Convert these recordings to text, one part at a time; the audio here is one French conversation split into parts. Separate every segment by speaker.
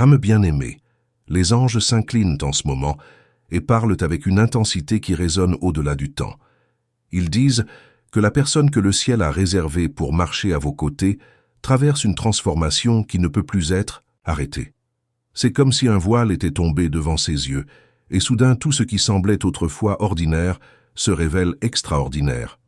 Speaker 1: Âme bien-aimée, les anges s'inclinent en ce moment et parlent avec une intensité qui résonne au-delà du temps. Ils disent que la personne que le ciel a réservée pour marcher à vos côtés traverse une transformation qui ne peut plus être arrêtée. C'est comme si un voile était tombé devant ses yeux, et soudain tout ce qui semblait autrefois ordinaire se révèle extraordinaire.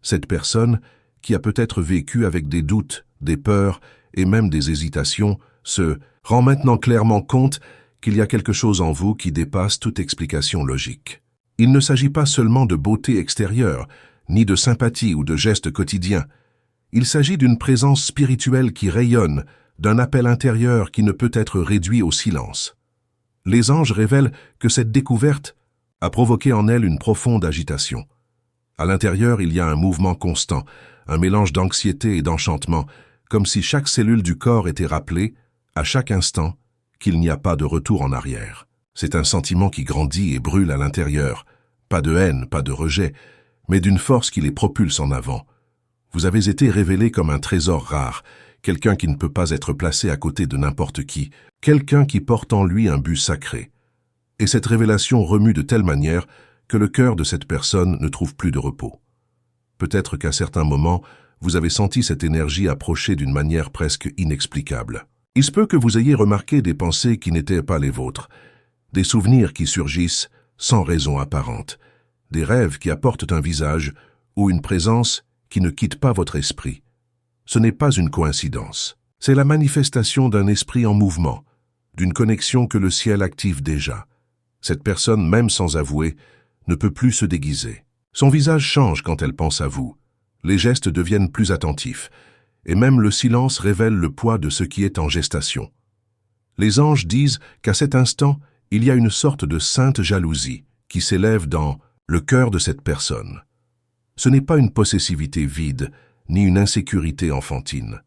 Speaker 1: Cette personne, qui a peut-être vécu avec des doutes, des peurs et même des hésitations, se rend maintenant clairement compte qu'il y a quelque chose en vous qui dépasse toute explication logique. Il ne s'agit pas seulement de beauté extérieure, ni de sympathie ou de gestes quotidiens. Il s'agit d'une présence spirituelle qui rayonne, d'un appel intérieur qui ne peut être réduit au silence. Les anges révèlent que cette découverte a provoqué en elle une profonde agitation. À l'intérieur, il y a un mouvement constant, un mélange d'anxiété et d'enchantement, comme si chaque cellule du corps était rappelée, à chaque instant, qu'il n'y a pas de retour en arrière. C'est un sentiment qui grandit et brûle à l'intérieur, pas de haine, pas de rejet, mais d'une force qui les propulse en avant. Vous avez été révélé comme un trésor rare, quelqu'un qui ne peut pas être placé à côté de n'importe qui, quelqu'un qui porte en lui un but sacré. Et cette révélation remue de telle manière que le cœur de cette personne ne trouve plus de repos. Peut-être qu'à certains moments, vous avez senti cette énergie approcher d'une manière presque inexplicable. Il se peut que vous ayez remarqué des pensées qui n'étaient pas les vôtres, des souvenirs qui surgissent sans raison apparente, des rêves qui apportent un visage ou une présence qui ne quitte pas votre esprit. Ce n'est pas une coïncidence. C'est la manifestation d'un esprit en mouvement, d'une connexion que le ciel active déjà. Cette personne, même sans avouer, ne peut plus se déguiser. Son visage change quand elle pense à vous. Les gestes deviennent plus attentifs, et même le silence révèle le poids de ce qui est en gestation. Les anges disent qu'à cet instant, il y a une sorte de sainte jalousie qui s'élève dans le cœur de cette personne. Ce n'est pas une possessivité vide, ni une insécurité enfantine.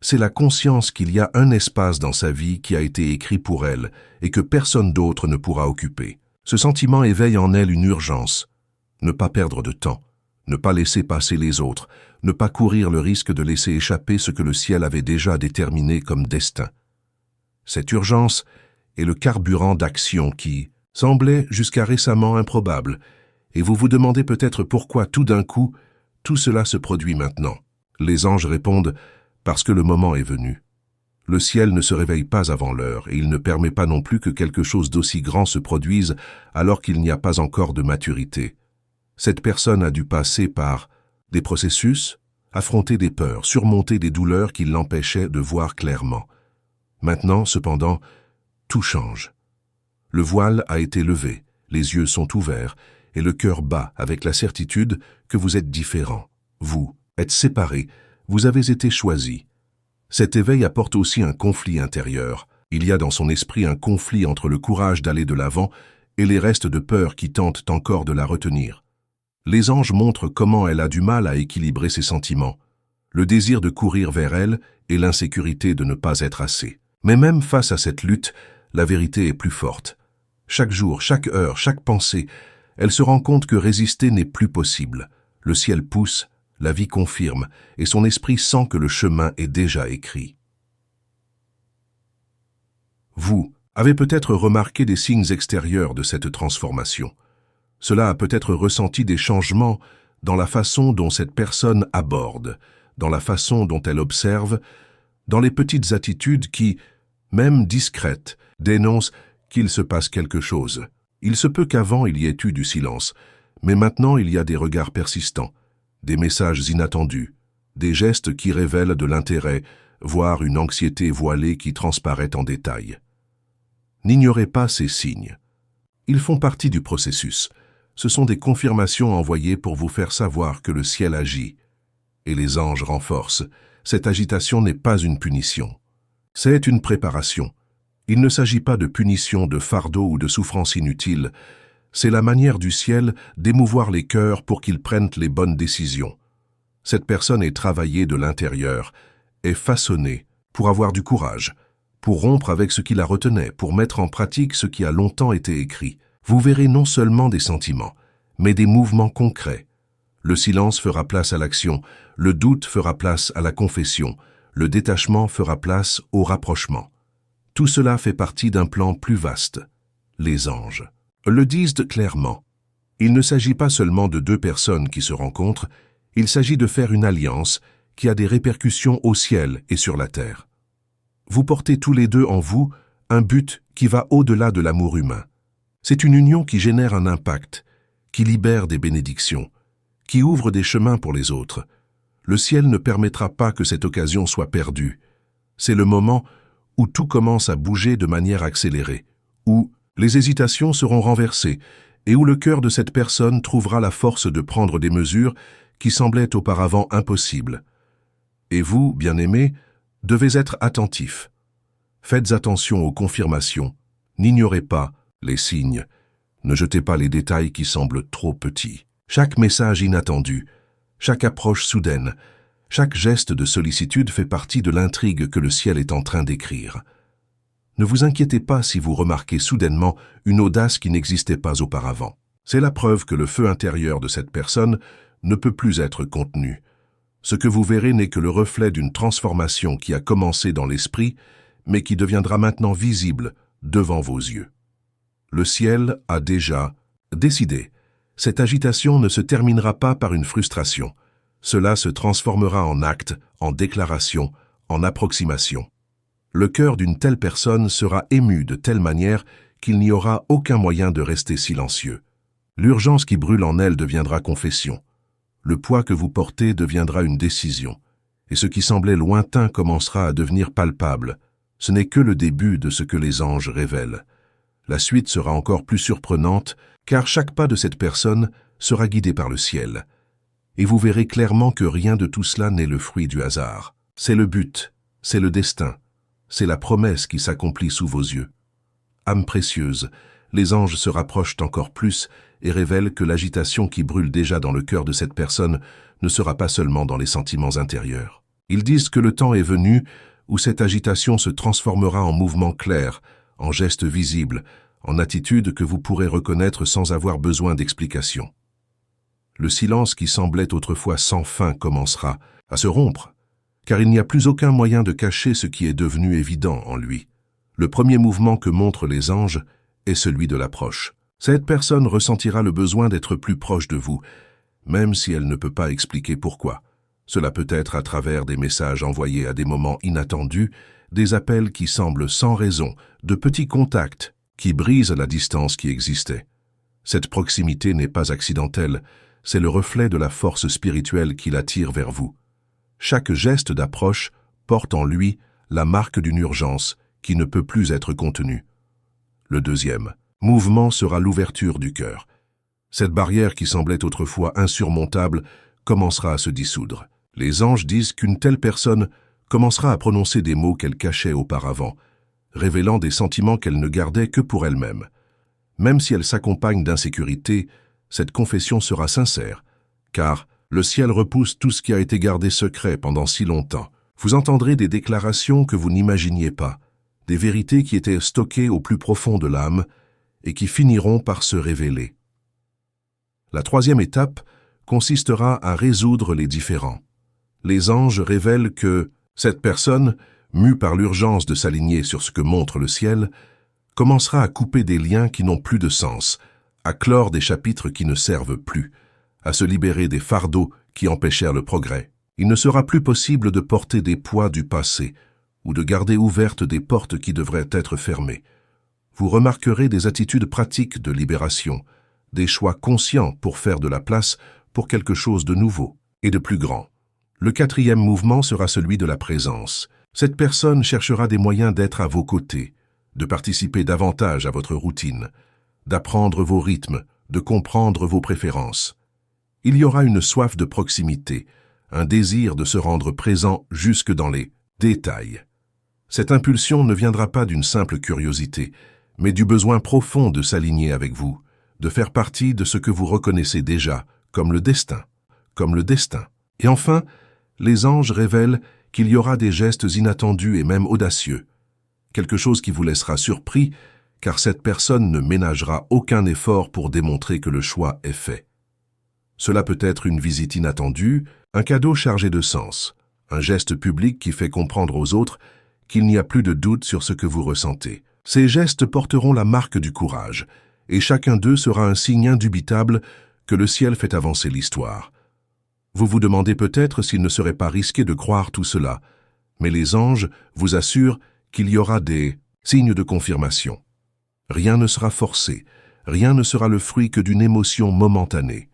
Speaker 1: C'est la conscience qu'il y a un espace dans sa vie qui a été écrit pour elle et que personne d'autre ne pourra occuper. Ce sentiment éveille en elle une urgence. Ne pas perdre de temps, ne pas laisser passer les autres, ne pas courir le risque de laisser échapper ce que le ciel avait déjà déterminé comme destin. Cette urgence est le carburant d'action qui semblait jusqu'à récemment improbable, et vous vous demandez peut-être pourquoi tout d'un coup, tout cela se produit maintenant. Les anges répondent « parce que le moment est venu ». Le ciel ne se réveille pas avant l'heure et il ne permet pas non plus que quelque chose d'aussi grand se produise alors qu'il n'y a pas encore de maturité. Cette personne a dû passer par des processus, affronter des peurs, surmonter des douleurs qui l'empêchaient de voir clairement. Maintenant, cependant, tout change. Le voile a été levé, les yeux sont ouverts et le cœur bat avec la certitude que vous êtes différent. Vous êtes séparés, vous avez été choisis. Cet éveil apporte aussi un conflit intérieur. Il y a dans son esprit un conflit entre le courage d'aller de l'avant et les restes de peur qui tentent encore de la retenir. Les anges montrent comment elle a du mal à équilibrer ses sentiments, le désir de courir vers elle et l'insécurité de ne pas être assez. Mais même face à cette lutte, la vérité est plus forte. Chaque jour, chaque heure, chaque pensée, elle se rend compte que résister n'est plus possible. Le ciel pousse, la vie confirme, et son esprit sent que le chemin est déjà écrit. Vous avez peut-être remarqué des signes extérieurs de cette transformation. Cela a peut-être ressenti des changements dans la façon dont cette personne aborde, dans la façon dont elle observe, dans les petites attitudes qui, même discrètes, dénoncent qu'il se passe quelque chose. Il se peut qu'avant il y ait eu du silence, mais maintenant il y a des regards persistants, des messages inattendus, des gestes qui révèlent de l'intérêt, voire une anxiété voilée qui transparaît en détail. N'ignorez pas ces signes. Ils font partie du processus. Ce sont des confirmations envoyées pour vous faire savoir que le ciel agit. Et les anges renforcent. Cette agitation n'est pas une punition. C'est une préparation. Il ne s'agit pas de punition, de fardeau ou de souffrance inutile. C'est la manière du ciel d'émouvoir les cœurs pour qu'ils prennent les bonnes décisions. Cette personne est travaillée de l'intérieur, est façonnée pour avoir du courage, pour rompre avec ce qui la retenait, pour mettre en pratique ce qui a longtemps été écrit. Vous verrez non seulement des sentiments, mais des mouvements concrets. Le silence fera place à l'action, le doute fera place à la confession, le détachement fera place au rapprochement. Tout cela fait partie d'un plan plus vaste. Les anges le disent clairement. Il ne s'agit pas seulement de deux personnes qui se rencontrent, il s'agit de faire une alliance qui a des répercussions au ciel et sur la terre. Vous portez tous les deux en vous un but qui va au-delà de l'amour humain. C'est une union qui génère un impact, qui libère des bénédictions, qui ouvre des chemins pour les autres. Le ciel ne permettra pas que cette occasion soit perdue. C'est le moment où tout commence à bouger de manière accélérée, où les hésitations seront renversées et où le cœur de cette personne trouvera la force de prendre des mesures qui semblaient auparavant impossibles. Et vous, bien-aimés, devez être attentifs. Faites attention aux confirmations, n'ignorez pas les signes, ne jetez pas les détails qui semblent trop petits. Chaque message inattendu, chaque approche soudaine, chaque geste de sollicitude fait partie de l'intrigue que le ciel est en train d'écrire. Ne vous inquiétez pas si vous remarquez soudainement une audace qui n'existait pas auparavant. C'est la preuve que le feu intérieur de cette personne ne peut plus être contenu. Ce que vous verrez n'est que le reflet d'une transformation qui a commencé dans l'esprit, mais qui deviendra maintenant visible devant vos yeux. Le ciel a déjà décidé. Cette agitation ne se terminera pas par une frustration. Cela se transformera en acte, en déclaration, en approximation. Le cœur d'une telle personne sera ému de telle manière qu'il n'y aura aucun moyen de rester silencieux. L'urgence qui brûle en elle deviendra confession. Le poids que vous portez deviendra une décision. Et ce qui semblait lointain commencera à devenir palpable. Ce n'est que le début de ce que les anges révèlent. La suite sera encore plus surprenante, car chaque pas de cette personne sera guidé par le ciel. Et vous verrez clairement que rien de tout cela n'est le fruit du hasard. C'est le but, c'est le destin, c'est la promesse qui s'accomplit sous vos yeux. Âme précieuse, les anges se rapprochent encore plus et révèlent que l'agitation qui brûle déjà dans le cœur de cette personne ne sera pas seulement dans les sentiments intérieurs. Ils disent que le temps est venu où cette agitation se transformera en mouvement clair, en geste visible, en attitude que vous pourrez reconnaître sans avoir besoin d'explication. Le silence qui semblait autrefois sans fin commencera à se rompre, car il n'y a plus aucun moyen de cacher ce qui est devenu évident en lui. Le premier mouvement que montrent les anges est celui de l'approche. Cette personne ressentira le besoin d'être plus proche de vous, même si elle ne peut pas expliquer pourquoi. Cela peut être à travers des messages envoyés à des moments inattendus, des appels qui semblent sans raison, de petits contacts qui brisent la distance qui existait. Cette proximité n'est pas accidentelle, c'est le reflet de la force spirituelle qui l'attire vers vous. Chaque geste d'approche porte en lui la marque d'une urgence qui ne peut plus être contenue. Le deuxième mouvement sera l'ouverture du cœur. Cette barrière qui semblait autrefois insurmontable commencera à se dissoudre. Les anges disent qu'une telle personne commencera à prononcer des mots qu'elle cachait auparavant, révélant des sentiments qu'elle ne gardait que pour elle-même. Même si elle s'accompagne d'insécurité, cette confession sera sincère, car le ciel repousse tout ce qui a été gardé secret pendant si longtemps. Vous entendrez des déclarations que vous n'imaginiez pas, des vérités qui étaient stockées au plus profond de l'âme et qui finiront par se révéler. La troisième étape consistera à résoudre les différends. Les anges révèlent que cette personne, mue par l'urgence de s'aligner sur ce que montre le ciel, commencera à couper des liens qui n'ont plus de sens, à clore des chapitres qui ne servent plus, à se libérer des fardeaux qui empêchèrent le progrès. Il ne sera plus possible de porter des poids du passé ou de garder ouvertes des portes qui devraient être fermées. Vous remarquerez des attitudes pratiques de libération, des choix conscients pour faire de la place pour quelque chose de nouveau et de plus grand. Le quatrième mouvement sera celui de la présence. Cette personne cherchera des moyens d'être à vos côtés, de participer davantage à votre routine, d'apprendre vos rythmes, de comprendre vos préférences. Il y aura une soif de proximité, un désir de se rendre présent jusque dans les détails. Cette impulsion ne viendra pas d'une simple curiosité, mais du besoin profond de s'aligner avec vous, de faire partie de ce que vous reconnaissez déjà comme le destin. Et enfin, les anges révèlent qu'il y aura des gestes inattendus et même audacieux, quelque chose qui vous laissera surpris, car cette personne ne ménagera aucun effort pour démontrer que le choix est fait. Cela peut être une visite inattendue, un cadeau chargé de sens, un geste public qui fait comprendre aux autres qu'il n'y a plus de doute sur ce que vous ressentez. Ces gestes porteront la marque du courage, et chacun d'eux sera un signe indubitable que le ciel fait avancer l'histoire. Vous vous demandez peut-être s'il ne serait pas risqué de croire tout cela, mais les anges vous assurent qu'il y aura des signes de confirmation. Rien ne sera forcé, rien ne sera le fruit que d'une émotion momentanée.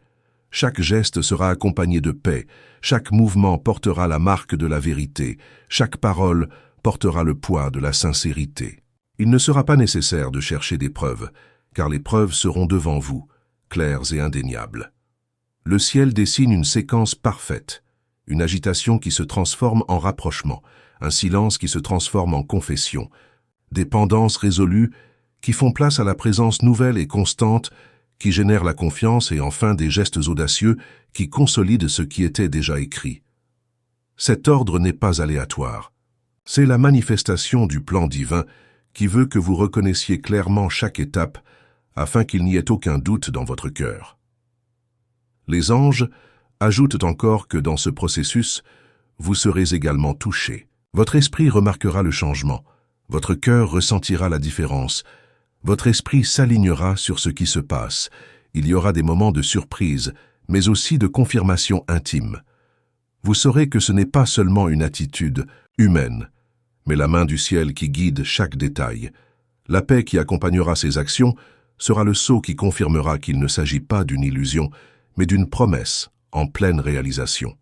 Speaker 1: Chaque geste sera accompagné de paix, chaque mouvement portera la marque de la vérité, chaque parole portera le poids de la sincérité. Il ne sera pas nécessaire de chercher des preuves, car les preuves seront devant vous, claires et indéniables. Le ciel dessine une séquence parfaite, une agitation qui se transforme en rapprochement, un silence qui se transforme en confession, des pendances résolues qui font place à la présence nouvelle et constante qui génère la confiance et enfin des gestes audacieux qui consolident ce qui était déjà écrit. Cet ordre n'est pas aléatoire. C'est la manifestation du plan divin qui veut que vous reconnaissiez clairement chaque étape afin qu'il n'y ait aucun doute dans votre cœur. Les anges ajoutent encore que dans ce processus, vous serez également touchés. Votre esprit remarquera le changement, votre cœur ressentira la différence, votre esprit s'alignera sur ce qui se passe. Il y aura des moments de surprise, mais aussi de confirmation intime. Vous saurez que ce n'est pas seulement une attitude humaine, mais la main du ciel qui guide chaque détail. La paix qui accompagnera ces actions sera le sceau qui confirmera qu'il ne s'agit pas d'une illusion, mais d'une promesse en pleine réalisation.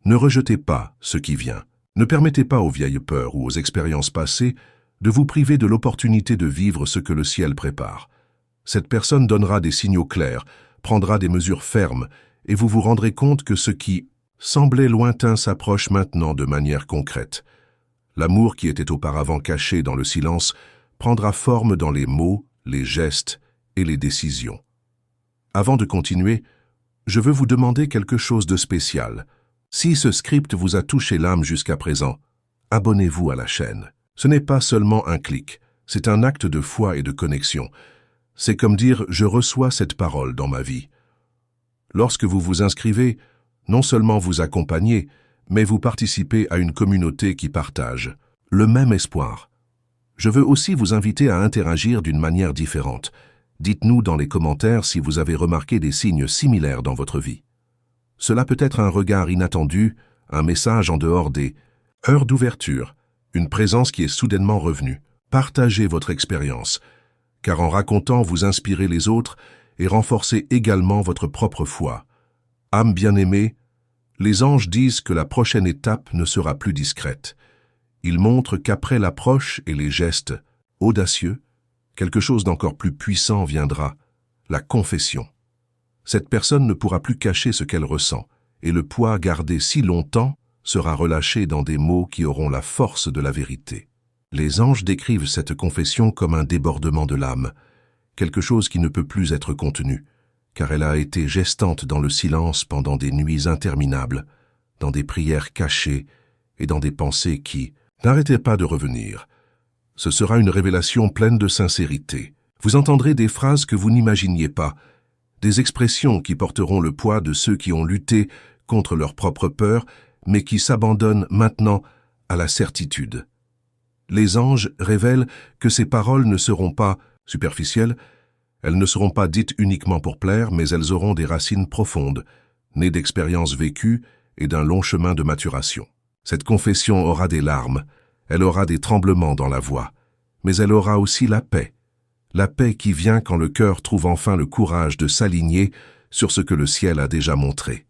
Speaker 1: Ne rejetez pas ce qui vient. Ne permettez pas aux vieilles peurs ou aux expériences passées de vous priver de l'opportunité de vivre ce que le ciel prépare. Cette personne donnera des signaux clairs, prendra des mesures fermes, et vous vous rendrez compte que ce qui semblait lointain s'approche maintenant de manière concrète. L'amour qui était auparavant caché dans le silence prendra forme dans les mots, les gestes et les décisions. Avant de continuer, je veux vous demander quelque chose de spécial. Si ce script vous a touché l'âme jusqu'à présent, abonnez-vous à la chaîne. Ce n'est pas seulement un clic, c'est un acte de foi et de connexion. C'est comme dire « je reçois cette parole dans ma vie ». Lorsque vous vous inscrivez, non seulement vous accompagnez, mais vous participez à une communauté qui partage le même espoir. Je veux aussi vous inviter à interagir d'une manière différente. Dites-nous dans les commentaires si vous avez remarqué des signes similaires dans votre vie. Cela peut être un regard inattendu, un message en dehors des heures d'ouverture, une présence qui est soudainement revenue. Partagez votre expérience, car en racontant, vous inspirez les autres et renforcez également votre propre foi. Âme bien-aimée, les anges disent que la prochaine étape ne sera plus discrète. Ils montrent qu'après l'approche et les gestes audacieux, quelque chose d'encore plus puissant viendra, la confession. Cette personne ne pourra plus cacher ce qu'elle ressent, et le poids gardé si longtemps sera relâché dans des mots qui auront la force de la vérité. Les anges décrivent cette confession comme un débordement de l'âme, quelque chose qui ne peut plus être contenu, car elle a été gestante dans le silence pendant des nuits interminables, dans des prières cachées et dans des pensées qui n'arrêtaient pas de revenir. Ce sera une révélation pleine de sincérité. Vous entendrez des phrases que vous n'imaginiez pas, des expressions qui porteront le poids de ceux qui ont lutté contre leur propre peur, mais qui s'abandonnent maintenant à la certitude. Les anges révèlent que ces paroles ne seront pas superficielles, elles ne seront pas dites uniquement pour plaire, mais elles auront des racines profondes, nées d'expériences vécues et d'un long chemin de maturation. Cette confession aura des larmes, elle aura des tremblements dans la voix, mais elle aura aussi la paix qui vient quand le cœur trouve enfin le courage de s'aligner sur ce que le ciel a déjà montré.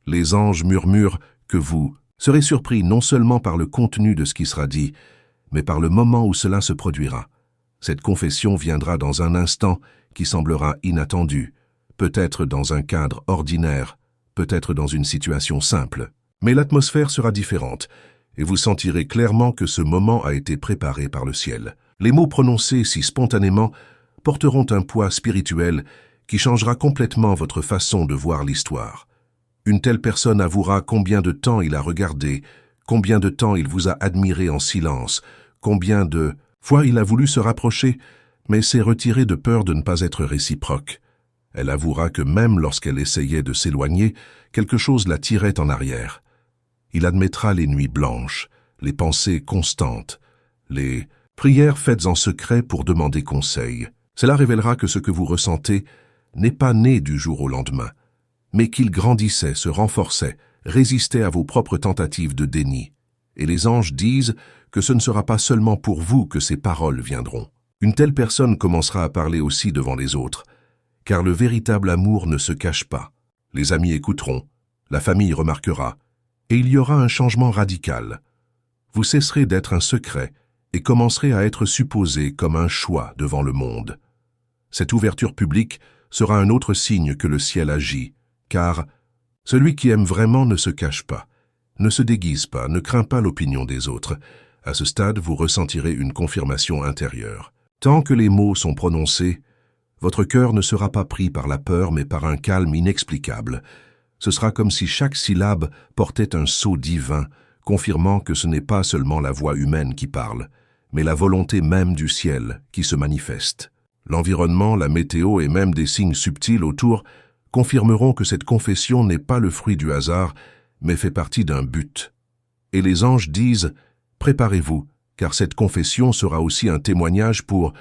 Speaker 1: Les anges murmurent que vous serez surpris non seulement par le contenu de ce qui sera dit, mais par le moment où cela se produira. Cette confession viendra dans un instant qui semblera inattendu, peut-être dans un cadre ordinaire, peut-être dans une situation simple. Mais l'atmosphère sera différente, et vous sentirez clairement que ce moment a été préparé par le ciel. Les mots prononcés si spontanément porteront un poids spirituel qui changera complètement votre façon de voir l'histoire. Une telle personne avouera combien de temps il a regardé, combien de temps il vous a admiré en silence, combien de fois il a voulu se rapprocher, mais s'est retiré de peur de ne pas être réciproque. Elle avouera que même lorsqu'elle essayait de s'éloigner, quelque chose la tirait en arrière. Il admettra les nuits blanches, les pensées constantes, les prières faites en secret pour demander conseil. Cela révélera que ce que vous ressentez n'est pas né du jour au lendemain, mais qu'il grandissait, se renforçait, résistait à vos propres tentatives de déni. Et les anges disent que ce ne sera pas seulement pour vous que ces paroles viendront. Une telle personne commencera à parler aussi devant les autres, car le véritable amour ne se cache pas. Les amis écouteront, la famille remarquera, et il y aura un changement radical. Vous cesserez d'être un secret et commencerez à être supposé comme un choix devant le monde. Cette ouverture publique sera un autre signe que le ciel agit, car celui qui aime vraiment ne se cache pas, ne se déguise pas, ne craint pas l'opinion des autres. À ce stade, vous ressentirez une confirmation intérieure. Tant que les mots sont prononcés, votre cœur ne sera pas pris par la peur, mais par un calme inexplicable. Ce sera comme si chaque syllabe portait un sceau divin, confirmant que ce n'est pas seulement la voix humaine qui parle, mais la volonté même du ciel qui se manifeste. L'environnement, la météo et même des signes subtils autour confirmeront que cette confession n'est pas le fruit du hasard, mais fait partie d'un but. Et les anges disent « Préparez-vous, car cette confession sera aussi un témoignage pour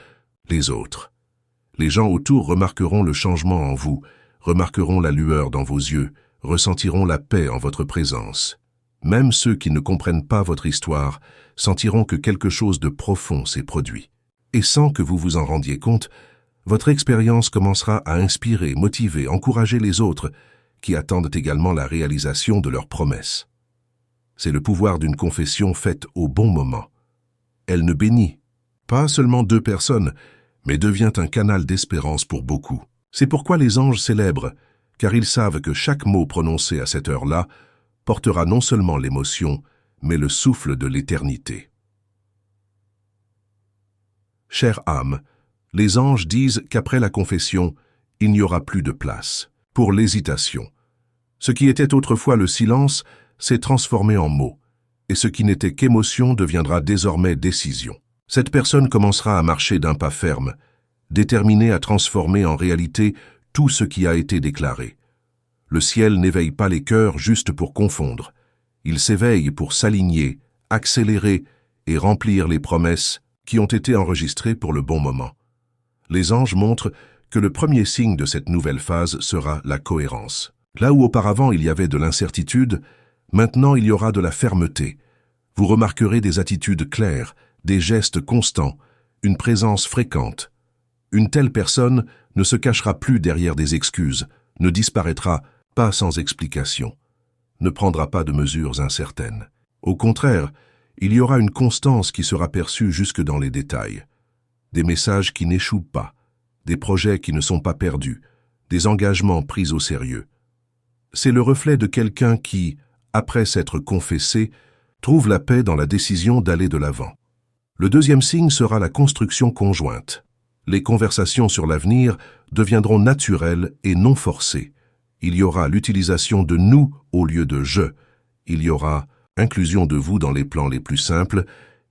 Speaker 1: les autres. » Les gens autour remarqueront le changement en vous, remarqueront la lueur dans vos yeux, ressentiront la paix en votre présence. Même ceux qui ne comprennent pas votre histoire sentiront que quelque chose de profond s'est produit. Et sans que vous vous en rendiez compte, votre expérience commencera à inspirer, motiver, encourager les autres qui attendent également la réalisation de leurs promesses. C'est le pouvoir d'une confession faite au bon moment. Elle ne bénit pas seulement 2 personnes, mais devient un canal d'espérance pour beaucoup. C'est pourquoi les anges célèbrent, car ils savent que chaque mot prononcé à cette heure-là portera non seulement l'émotion, mais le souffle de l'éternité. Chère âme, les anges disent qu'après la confession, il n'y aura plus de place pour l'hésitation. Ce qui était autrefois le silence s'est transformé en mots, et ce qui n'était qu'émotion deviendra désormais décision. Cette personne commencera à marcher d'un pas ferme, déterminée à transformer en réalité tout ce qui a été déclaré. Le ciel n'éveille pas les cœurs juste pour confondre. Il s'éveille pour s'aligner, accélérer et remplir les promesses qui ont été enregistrées pour le bon moment. Les anges montrent que le premier signe de cette nouvelle phase sera la cohérence. Là où auparavant il y avait de l'incertitude, maintenant il y aura de la fermeté. Vous remarquerez des attitudes claires, des gestes constants, une présence fréquente. Une telle personne ne se cachera plus derrière des excuses, ne disparaîtra pas sans explication, ne prendra pas de mesures incertaines. Au contraire, il y aura une constance qui sera perçue jusque dans les détails. Des messages qui n'échouent pas, des projets qui ne sont pas perdus, des engagements pris au sérieux. C'est le reflet de quelqu'un qui, après s'être confessé, trouve la paix dans la décision d'aller de l'avant. Le deuxième signe sera la construction conjointe. Les conversations sur l'avenir deviendront naturelles et non forcées. Il y aura l'utilisation de « nous » au lieu de « je ». Il y aura inclusion de vous dans les plans les plus simples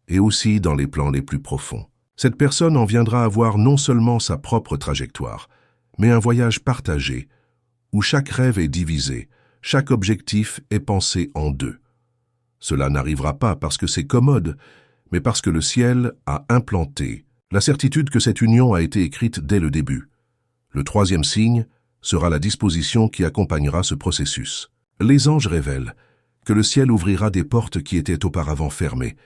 Speaker 1: et aussi dans les plans les plus profonds. Cette personne en viendra à voir non seulement sa propre trajectoire, mais un voyage partagé, où chaque rêve est divisé, chaque objectif est pensé en 2. Cela n'arrivera pas parce que c'est commode, mais parce que le ciel a implanté la certitude que cette union a été écrite dès le début. Le troisième signe sera la disposition qui accompagnera ce processus. Les anges révèlent que le ciel ouvrira des portes qui étaient auparavant fermées,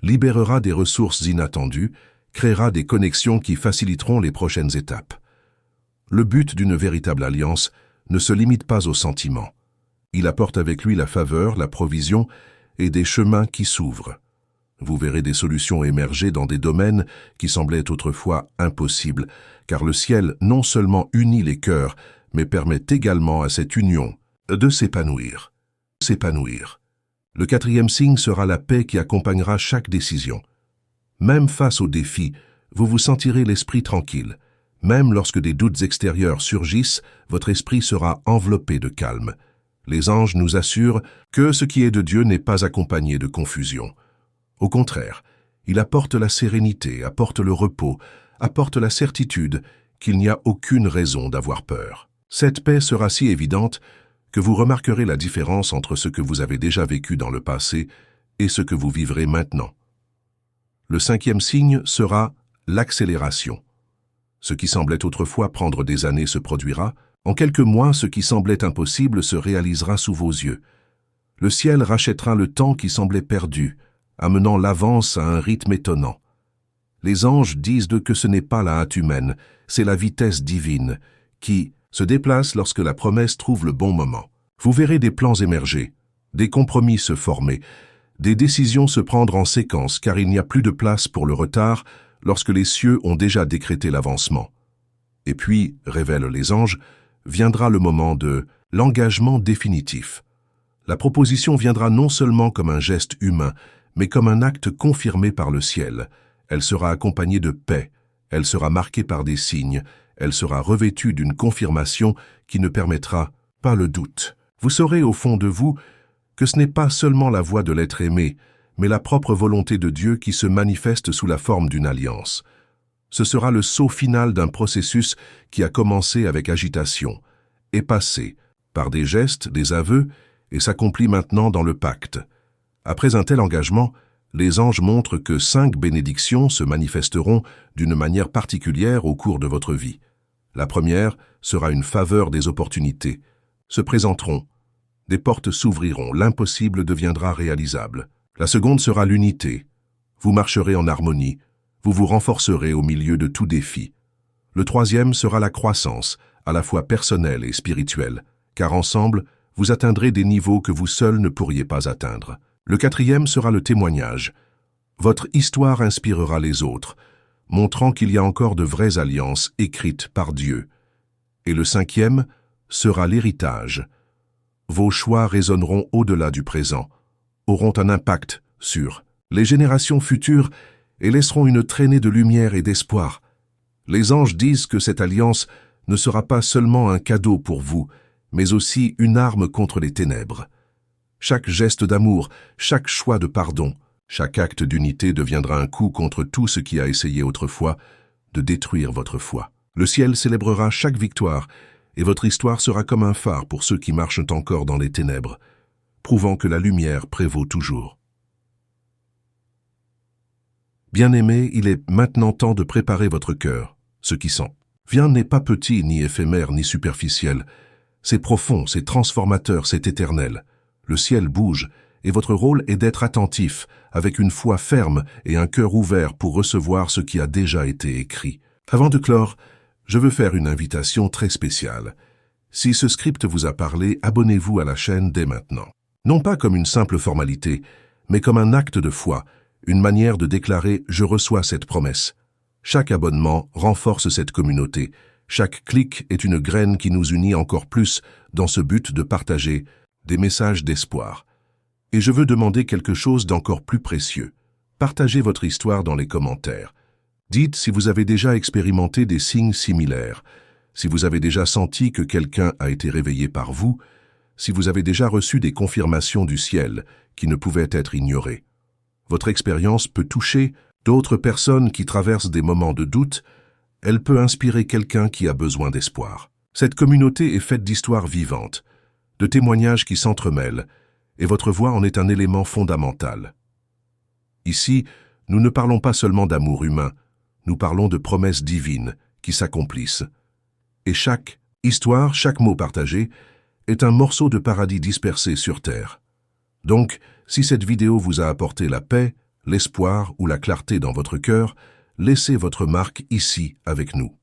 Speaker 1: libérera des ressources inattendues, créera des connexions qui faciliteront les prochaines étapes. Le but d'une véritable alliance ne se limite pas aux sentiments. Il apporte avec lui la faveur, la provision et des chemins qui s'ouvrent. Vous verrez des solutions émerger dans des domaines qui semblaient autrefois impossibles, car le ciel non seulement unit les cœurs, mais permet également à cette union de s'épanouir. Le quatrième signe sera la paix qui accompagnera chaque décision. Même face aux défis, vous vous sentirez l'esprit tranquille. Même lorsque des doutes extérieurs surgissent, votre esprit sera enveloppé de calme. Les anges nous assurent que ce qui est de Dieu n'est pas accompagné de confusion. Au contraire, il apporte la sérénité, apporte le repos, apporte la certitude qu'il n'y a aucune raison d'avoir peur. Cette paix sera si évidente que vous remarquerez la différence entre ce que vous avez déjà vécu dans le passé et ce que vous vivrez maintenant. Le cinquième signe sera l'accélération. Ce qui semblait autrefois prendre des années se produira. En quelques mois, ce qui semblait impossible se réalisera sous vos yeux. Le ciel rachètera le temps qui semblait perdu, amenant l'avance à un rythme étonnant. Les anges disent d'eux que ce n'est pas la hâte humaine, c'est la vitesse divine, qui se déplace lorsque la promesse trouve le bon moment. Vous verrez des plans émerger, des compromis se former, des décisions se prendre en séquence, car il n'y a plus de place pour le retard lorsque les cieux ont déjà décrété l'avancement. Et puis, révèlent les anges, viendra le moment de l'engagement définitif. La proposition viendra non seulement comme un geste humain, mais comme un acte confirmé par le ciel. Elle sera accompagnée de paix, elle sera marquée par des signes, elle sera revêtue d'une confirmation qui ne permettra pas le doute. Vous saurez au fond de vous que ce n'est pas seulement la voix de l'être aimé, mais la propre volonté de Dieu qui se manifeste sous la forme d'une alliance. Ce sera le saut final d'un processus qui a commencé avec agitation, est passé par des gestes, des aveux, et s'accomplit maintenant dans le pacte. Après un tel engagement, les anges montrent que 5 bénédictions se manifesteront d'une manière particulière au cours de votre vie. La première sera une faveur des opportunités. Se présenteront, des portes s'ouvriront, l'impossible deviendra réalisable. La seconde sera l'unité. Vous marcherez en harmonie, vous vous renforcerez au milieu de tout défi. Le troisième sera la croissance, à la fois personnelle et spirituelle, car ensemble, vous atteindrez des niveaux que vous seul ne pourriez pas atteindre. Le quatrième sera le témoignage. Votre histoire inspirera les autres, montrant qu'il y a encore de vraies alliances écrites par Dieu. Et le cinquième sera l'héritage. Vos choix résonneront au-delà du présent, auront un impact sur les générations futures et laisseront une traînée de lumière et d'espoir. Les anges disent que cette alliance ne sera pas seulement un cadeau pour vous, mais aussi une arme contre les ténèbres. Chaque geste d'amour, chaque choix de pardon, chaque acte d'unité deviendra un coup contre tout ce qui a essayé autrefois de détruire votre foi. Le ciel célébrera chaque victoire, et votre histoire sera comme un phare pour ceux qui marchent encore dans les ténèbres, prouvant que la lumière prévaut toujours. Bien-aimés, il est maintenant temps de préparer votre cœur, ce qui sent. Rien n'est pas petit, ni éphémère, ni superficiel. C'est profond, c'est transformateur, c'est éternel. Le ciel bouge, et votre rôle est d'être attentif, avec une foi ferme et un cœur ouvert pour recevoir ce qui a déjà été écrit. Avant de clore, je veux faire une invitation très spéciale. Si ce script vous a parlé, abonnez-vous à la chaîne dès maintenant. Non pas comme une simple formalité, mais comme un acte de foi, une manière de déclarer « Je reçois cette promesse ». Chaque abonnement renforce cette communauté. Chaque clic est une graine qui nous unit encore plus dans ce but de partager des messages d'espoir. Et je veux demander quelque chose d'encore plus précieux. Partagez votre histoire dans les commentaires. Dites si vous avez déjà expérimenté des signes similaires, si vous avez déjà senti que quelqu'un a été réveillé par vous, si vous avez déjà reçu des confirmations du ciel qui ne pouvaient être ignorées. Votre expérience peut toucher d'autres personnes qui traversent des moments de doute, elle peut inspirer quelqu'un qui a besoin d'espoir. Cette communauté est faite d'histoires vivantes, de témoignages qui s'entremêlent, et votre voix en est un élément fondamental. Ici, nous ne parlons pas seulement d'amour humain, nous parlons de promesses divines qui s'accomplissent. Et chaque histoire, chaque mot partagé, est un morceau de paradis dispersé sur terre. Donc, si cette vidéo vous a apporté la paix, l'espoir ou la clarté dans votre cœur, laissez votre marque ici avec nous.